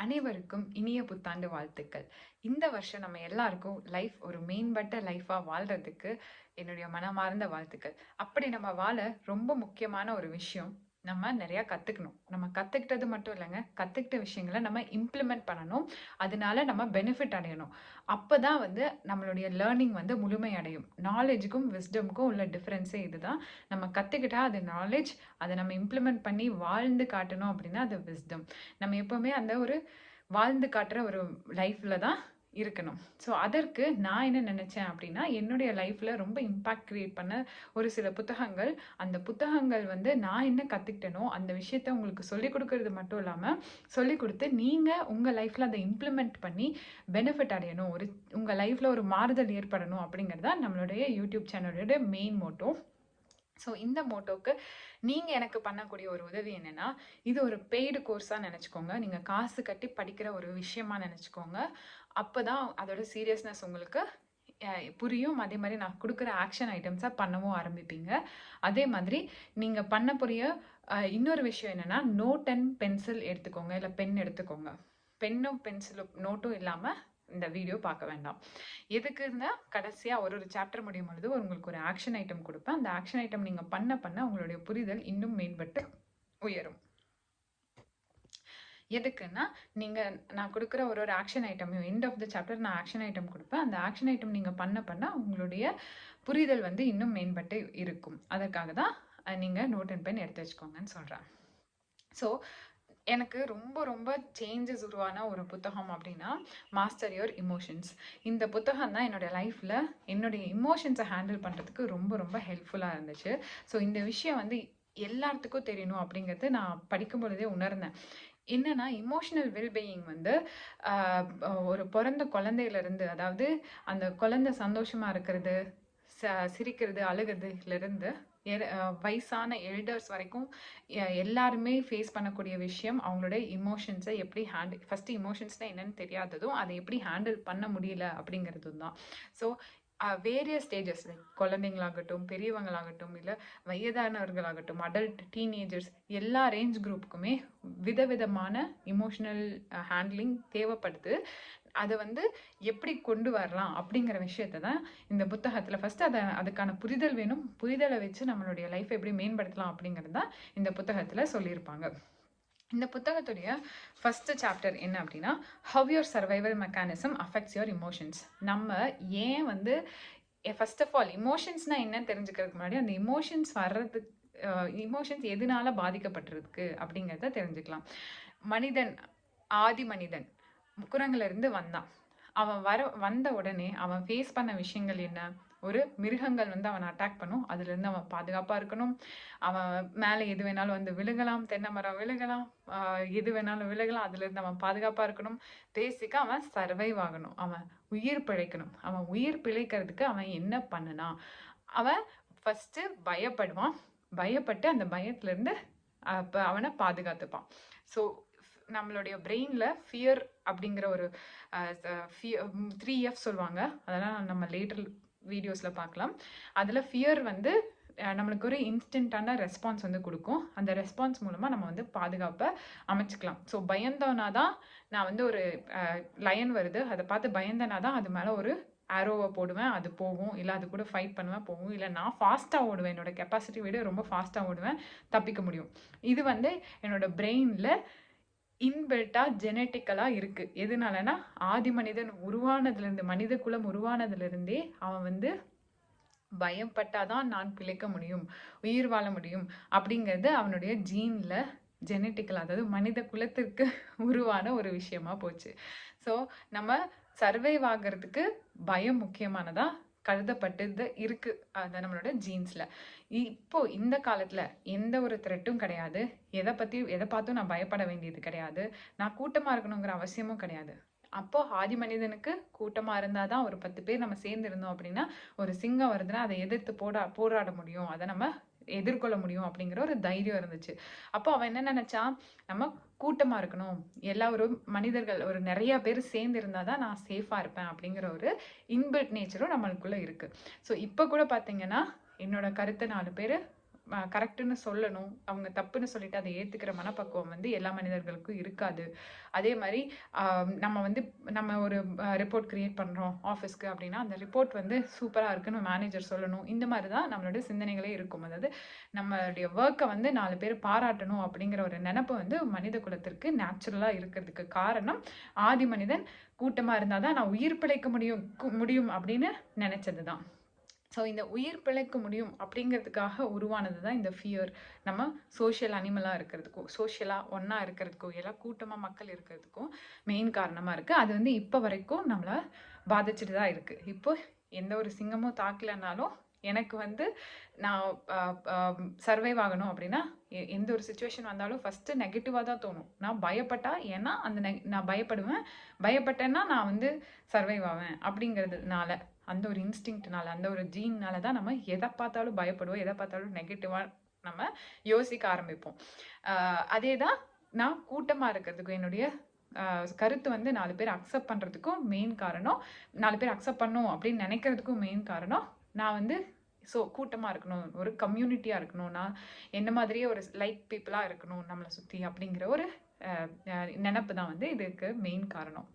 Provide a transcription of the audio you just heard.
அனைவருக்கும் இனிய புத்தாண்டு வாழ்த்துக்கள். இந்த வருஷம் நம்ம எல்லாருக்கும் லைஃப் ஒரு மேம்பட்ட லைஃபா வாழ்றதுக்கு என்னுடைய மனமார்ந்த வாழ்த்துக்கள். அப்படி நம்ம வாழ ரொம்ப முக்கியமான ஒரு விஷயம், நம்ம நிறைய கத்துக்கணும். நம்ம கத்துக்கிட்டது மட்டும் இல்லைங்க, கத்துக்கிட்ட விஷயங்களை நம்ம இம்ப்ளிமெண்ட் பண்ணணும். அதனால நம்ம பெனிஃபிட் அடையணும். அப்பதான் நம்மளுடைய லேர்னிங் முழுமை அடையும். நாலேஜுக்கும் விஸ்டமுக்கும் உள்ள டிஃபரன்ஸே இதுதான். நம்ம கத்துக்கிட்டா அது நாலேஜ், அதை நம்ம இம்ப்ளிமெண்ட் பண்ணி வாழ்ந்து காட்டணும் அப்படின்னா அது விஸ்டம். நம்ம எப்பவுமே அந்த ஒரு வாழ்ந்து காட்டுற ஒரு லைஃப்ல தான் இருக்கணும். ஸோ அதற்கு நான் என்ன நினைச்சேன் அப்படின்னா, என்னுடைய லைஃப்ல ரொம்ப இம்பாக்ட் கிரியேட் பண்ண ஒரு சில புத்தகங்கள், அந்த புத்தகங்கள் நான் என்ன கத்துக்கிட்டேனோ அந்த விஷயத்த உங்களுக்கு சொல்லிக் கொடுக்கறது மட்டும் இல்லாம சொல்லிக் கொடுத்து நீங்க உங்க லைஃப்ல அதை இம்ப்ளிமெண்ட் பண்ணி பெனிஃபிட் அடையணும், உங்க லைஃப்ல ஒரு மாறுதல் ஏற்படணும் அப்படிங்கிறதா நம்மளுடைய யூடியூப் சேனலோட மெயின் மோட்டோ. ஸோ இந்த மோட்டோக்கு நீங்கள் எனக்கு பண்ணக்கூடிய ஒரு உதவி என்னென்னா, இது ஒரு பெய்டு கோர்ஸாக நினச்சிக்கோங்க. நீங்கள் காசு கட்டி படிக்கிற ஒரு விஷயமா நினச்சிக்கோங்க. அப்போ தான் அதோட சீரியஸ்னஸ் உங்களுக்கு புரியும். அதே மாதிரி நான் கொடுக்குற ஆக்ஷன் ஐட்டம்ஸாக பண்ணவும் ஆரம்பிப்பீங்க. அதே மாதிரி நீங்கள் பண்ண புரிய இன்னொரு விஷயம் என்னென்னா, நோட் அண்ட் பென்சில் எடுத்துக்கோங்க, இல்லை பென் எடுத்துக்கோங்க. பென்னும் பென்சிலும் நோட்டும் இல்லாமல் இந்த வீடியோ பார்க்க வேண்டாம். எதுக்குன்னா, கடைசியாக ஒரு சாப்டர் முடியும் பொழுது உங்களுக்கு ஒரு ஆக்ஷன் ஐட்டம் கொடுப்பேன். அந்த ஆக்ஷன் ஐட்டம் நீங்கள் பண்ண உங்களுடைய புரிதல் இன்னும் மேம்பட்டு உயரும். எதுக்குன்னா, நான் கொடுக்குற ஒரு action item end of the chapter நான் ஆக்ஷன் ஐட்டம் கொடுப்பேன். அந்த ஆக்ஷன் ஐட்டம் நீங்கள் பண்ண உங்களுடைய புரிதல் இன்னும் மேம்பட்டு இருக்கும். அதற்காக தான் நீங்கள் நோட் அண்ட் பென் எடுத்து வச்சுக்கோங்கன்னு சொல்கிறேன். ஸோ எனக்கு ரொம்ப ரொம்ப சேஞ்சஸ் உருவான ஒரு புத்தகம் அப்படின்னா மாஸ்டர் யுவர் இமோஷன்ஸ். இந்த புத்தகம் தான் என்னுடைய லைஃப்பில் என்னுடைய இமோஷன்ஸை ஹேண்டில் பண்ணுறதுக்கு ரொம்ப ரொம்ப ஹெல்ப்ஃபுல்லாக இருந்துச்சு. ஸோ இந்த விஷயம் எல்லாத்துக்கும் தெரியணும் அப்படிங்கிறது நான் படிக்கும் பொழுதே உணர்ந்தேன். என்னன்னா, இமோஷனல் வெல்பீயிங் ஒரு பிறந்த குழந்தையிலேருந்து, அதாவது அந்த குழந்தை சந்தோஷமாக இருக்கிறது, சிரிக்கிறது, அழுகிறதுலேருந்து வயசான எல்டர்ஸ் வரைக்கும் எல்லாருமே ஃபேஸ் பண்ணக்கூடிய விஷயம் அவங்களுடைய இமோஷன்ஸை எப்படி ஃபஸ்ட்டு இமோஷன்ஸ்னால் என்னன்னு தெரியாததும் அதை எப்படி ஹேண்டில் பண்ண முடியல அப்படிங்கிறதும் தான். ஸோ வேரியஸ் ஸ்டேஜஸ், லைக் குழந்தைங்களாகட்டும், பெரியவங்களாகட்டும், இல்லை வயதானவர்களாகட்டும், அடல்ட், டீனேஜர்ஸ், எல்லா ரேஞ்ச் குரூப்புக்குமே விதவிதமான இமோஷனல் ஹேண்ட்லிங் தேவைப்படுது. அதை எப்படி கொண்டு வரலாம் அப்படிங்கிற விஷயத்த தான் இந்த புத்தகத்தில் ஃபஸ்ட்டு அதுக்கான புரிதல் வேணும். புரிதலை வச்சு நம்மளுடைய லைஃப்பை எப்படி மேம்படுத்தலாம் அப்படிங்கிறது தான் இந்த புத்தகத்தில் சொல்லியிருப்பாங்க. இந்த புத்தகத்துடைய ஃபஸ்ட்டு சாப்டர் என்ன அப்படின்னா, have your survival mechanism affects your emotions. நம்ம ஏன் ஃபர்ஸ்ட் ஆஃப் ஆல் இமோஷன்ஸ்னால் என்னன்னு தெரிஞ்சுக்கிறதுக்கு முன்னாடி அந்த இமோஷன்ஸ் எதனால பாதிக்கப்பட்டிருக்கு அப்படிங்கிறத தெரிஞ்சுக்கலாம். மனிதன், ஆதி மனிதன் குரங்கிலிருந்து வந்தான். அவன் வந்த உடனே அவன் ஃபேஸ் பண்ண விஷயங்கள் என்ன? ஒரு மிருகங்கள் அவனை அட்டாக் பண்ணும், அதுலேருந்து அவன் பாதுகாப்பாக இருக்கணும். அவன் மேலே எது வேணாலும் விழுகலாம், தென்னை மரம் விழுகலாம், எது வேணாலும் விழுகலாம், அதுலேருந்து அவன் பாதுகாப்பாக இருக்கணும். பேசிக்காக அவன் சர்வைவ் ஆகணும், அவன் உயிர் பிழைக்கணும். அவன் உயிர் பிழைக்கிறதுக்கு அவன் என்ன பண்ணுனான்? அவன் ஃபஸ்ட்டு பயப்படுவான். பயப்பட்டு அந்த பயத்துலேருந்து அவனை பாதுகாத்துப்பான். ஸோ நம்மளுடைய பிரெயினில் ஃபியர் அப்படிங்கிற ஒரு 3F சொல்லுவாங்க. அதெல்லாம் நம்ம லேட்டர் வீடியோஸில் பார்க்கலாம். அதில் ஃபியர் நம்மளுக்கு ஒரு இன்ஸ்டண்ட்டான ரெஸ்பான்ஸ் கொடுக்கும். அந்த ரெஸ்பான்ஸ் மூலமாக நம்ம பாதுகாப்பை அமைச்சிக்கலாம். ஸோ பயந்தோன்னா தான், நான் ஒரு லயன் வருது அதை பார்த்து பயந்தனா தான் அது மேலே ஒரு ஆரோவை போடுவேன், அது போகும். இல்லை அது கூட ஃபைட் பண்ணுவேன், போகும். இல்லை நான் ஃபாஸ்ட்டாக ஓடுவேன், என்னோட கெப்பாசிட்டி விட ரொம்ப ஃபாஸ்ட்டாக ஓடுவேன், தப்பிக்க முடியும். இது என்னோட பிரெயினில் இன்பில்ட்டாக ஜெனட்டிக்கலாக இருக்குது. எதனாலனா, ஆதி மனிதன் உருவானதுலேருந்து, மனித குலம் உருவானதுலேருந்தே அவன் பயப்பட்டாதான் நான் பிழைக்க முடியும், உயிர் வாழ முடியும் அப்படிங்கிறது அவனுடைய ஜீனில் ஜெனட்டிக்கலாக, அதாவது மனித குலத்திற்கு உருவான ஒரு விஷயமா போச்சு. ஸோ நம்ம சர்வைவ் ஆகிறதுக்கு பயம் முக்கியமானதாக கருதப்பட்டது இருக்கு அது நம்மளோட ஜீன்ஸ்ல. இப்போ இந்த காலத்துல எந்த ஒரு த்ரெட்டும் கிடையாது, எதை பார்த்தும் நான் பயப்பட வேண்டியது கிடையாது, நான் கூட்டமா இருக்கணுங்கிற அவசியமும் கிடையாது. அப்போ ஆதி மனிதனுக்கு கூட்டமா இருந்தாதான், ஒரு 10 பேர் நம்ம சேர்ந்து இருந்தோம் அப்படின்னா, ஒரு சிங்கம் வருதுன்னா அதை எதிர்த்து போராட முடியும், அதை நம்ம எதிர்கொள்ள முடியும் அப்படிங்கிற ஒரு தைரியம் இருந்துச்சு. அப்போ அவன் என்ன நினைச்சான், நம்ம கூட்டமா இருக்கணும், ஒரு மனிதர்கள் ஒரு நிறைய பேர் சேர்ந்து இருந்தாதான் நான் சேஃபா இருப்பேன் அப்படிங்கிற ஒரு இன்பில்ட் நேச்சரும் நம்மளுக்குள்ள இருக்கு. ஸோ இப்போ கூட பார்த்தீங்கன்னா, என்னோட கருத்தை 4 பேர் கரெக்டுன்னு சொல்லணும், அவங்க தப்புன்னு சொல்லிட்டு அதை ஏத்துக்கிற மனப்பக்குவம் வந்து எல்லா மனிதர்களுக்கும் இருக்காது. அதே மாதிரி நம்ம வந்து நம்ம ஒரு ரிப்போர்ட் கிரியேட் பண்றோம் ஆஃபீஸ்க்கு அப்படின்னா, அந்த ரிப்போர்ட் வந்து சூப்பரா இருக்குன்னு மேனேஜர் சொல்லணும். இந்த மாதிரி தான் நம்மளோட சிந்தனைகளே இருக்கும். அதாவது நம்மளுடைய ஒர்க்கை வந்து 4 பேர் பாராட்டணும் அப்படிங்கிற ஒரு நினைப்பு வந்து மனித குலத்திற்கு நேச்சுரலா இருக்கிறதுக்கு காரணம், ஆதி மனிதன் கூட்டமா இருந்தாதான் நான் உயிர் பிழைக்க முடியும் அப்படின்னு நினைச்சதுதான். ஸோ இந்த உயிர் பிழைக்க முடியும் அப்படிங்கிறதுக்காக உருவானது தான் இந்த ஃபியர். நம்ம சோஷியல் அனிமலாக இருக்கிறதுக்கும், சோஷியலாக ஒன்றா இருக்கிறதுக்கும், எல்லாம் கூட்டமாக மக்கள் இருக்கிறதுக்கும் மெயின் காரணமாக இருக்குது. அது வந்து இப்போ வரைக்கும் நம்மளை பாதிச்சுட்டு தான் இருக்குது. இப்போ எந்த ஒரு சிங்கமும் தாக்கலைனாலும் எனக்கு வந்து நான் சர்வைவ் ஆகணும் அப்படின்னா எந்த ஒரு சுச்சுவேஷன் வந்தாலும் ஃபஸ்ட்டு நெகட்டிவாக தான் தோணும். நான் பயப்பட்டா, ஏன்னா நான் பயப்பட்டேன்னா நான் வந்து சர்வைவ் ஆவேன் அப்படிங்கிறதுனால, அந்த ஒரு இன்ஸ்டிங்க்ட்னால, அந்த ஒரு ஜீன்னால தான் நம்ம எதை பார்த்தாலும் பயப்படுவோம், எதை பார்த்தாலும் நெகட்டிவாக நம்ம யோசிக்க ஆரம்பிப்போம். அதே தான் நான் கூட்டமாக இருக்கிறதுக்கும், என்னுடைய கருத்து வந்து 4 பேர் அக்செப்ட் பண்ணுறதுக்கும் மெயின் காரணம், 4 பேர் அக்செப்ட் பண்ணும் அப்படின்னு நினைக்கிறதுக்கும் மெயின் காரணம், நான் வந்து கூட்டமாக இருக்கணும், ஒரு கம்யூனிட்டியாக இருக்கணும், நான் என்ன மாதிரியே ஒரு லைக் பீப்புளாக இருக்கணும் நம்மளை சுற்றி அப்படிங்கிற ஒரு நினப்பு தான் வந்து இதுக்கு மெயின் காரணம்.